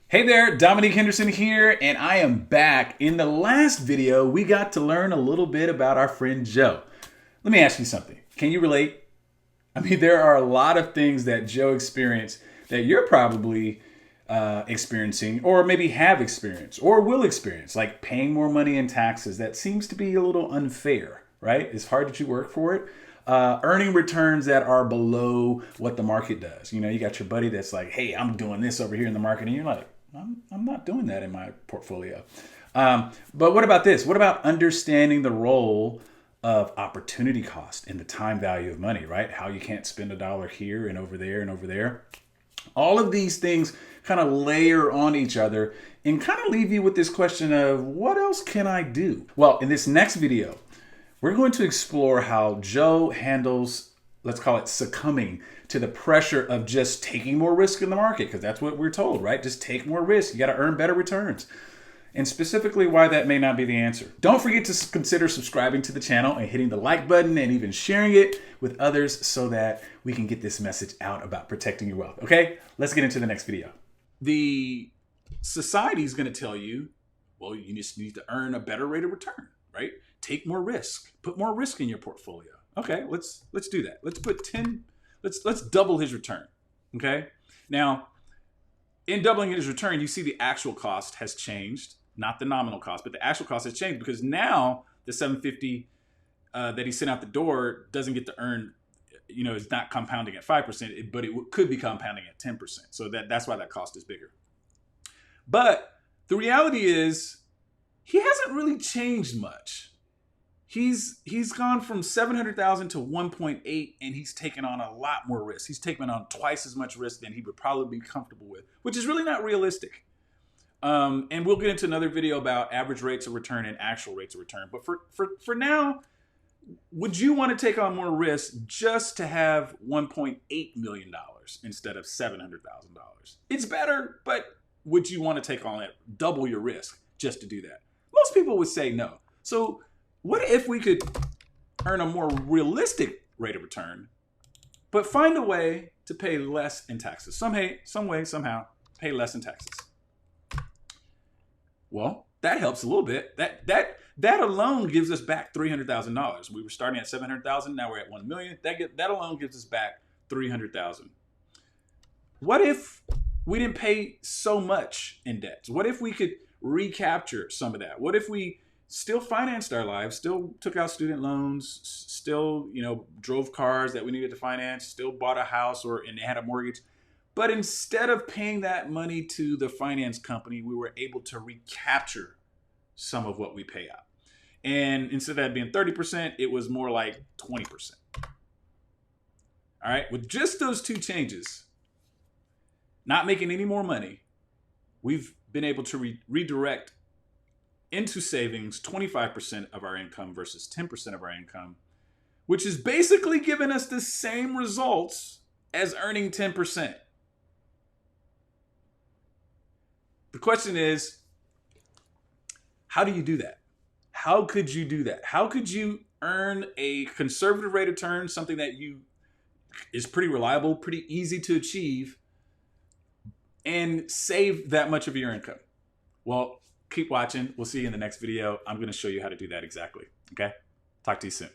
Hey there, Dominique Henderson here, and I am back. In the last video, we got to learn a little bit about our friend Joe. Let me ask you something. Can you relate? I mean, there are a lot of things that Joe experienced that you're probably experiencing, or maybe have experienced, or will experience, like paying more money in taxes. That seems to be a little unfair, right? It's hard that you work for it. Earning returns that are below what the market does. You know, you got your buddy that's like, hey, I'm doing this over here in the market, and you're like, I'm not doing that in my portfolio. But what about this? What about understanding the role of opportunity cost and the time value of money, right? How you can't spend a dollar here and over there and over there. All of these things kind of layer on each other and kind of leave you with this question of what else can I do? Well, in this next video, we're going to explore how Joe handles, let's call it succumbing to the pressure of just taking more risk in the market, because that's what we're told, right? Just take more risk. You got to earn better returns. And specifically why that may not be the answer. Don't forget to consider subscribing to the channel and hitting the like button and even sharing it with others so that we can get this message out about protecting your wealth. Okay, let's get into the next video. The society is going to tell you, well, you just need to earn a better rate of return, right? Take more risk, put more risk in your portfolio. Okay, let's do that. Let's put 10, let's double his return. Okay, now in doubling his return, you see the actual cost has changed, not the nominal cost, but the actual cost has changed because now the 750 that he sent out the door doesn't get to earn, you know, it's not compounding at 5%, but it could be compounding at 10%. So that's why that cost is bigger. But the reality is he hasn't really changed much. He's gone from 700,000 to 1.8, and he's taken on a lot more risk. He's taken on twice as much risk than he would probably be comfortable with, which is really not realistic. And we'll get into another video about average rates of return and actual rates of return. But for now, would you want to take on more risk just to have $1.8 million instead of $700,000? It's better, but would you want to take on it, double your risk just to do that? Most people would say no. So what if we could earn a more realistic rate of return, but find a way to pay less in taxes? Some way, somehow, pay less in taxes. Well, that helps a little bit. That alone gives us back $300,000. We were starting at 700,000, now we're at 1 million. That alone gives us back 300,000. What if we didn't pay so much in debt? What if we could recapture some of that? What if we still financed our lives, still took out student loans, still, you know, drove cars that we needed to finance, still bought a house and had a mortgage. But instead of paying that money to the finance company, we were able to recapture some of what we pay out. And instead of that being 30%, it was more like 20%. All right, with just those two changes, not making any more money, we've been able to redirect into savings 25% of our income versus 10% of our income, which is basically giving us the same results as earning 10%. The question is, how do you do that? How could you do that? How could you earn a conservative rate of return, something that is pretty reliable, pretty easy to achieve, and save that much of your income? Well, keep watching. We'll see you in the next video. I'm going to show you how to do that exactly. Okay? Talk to you soon.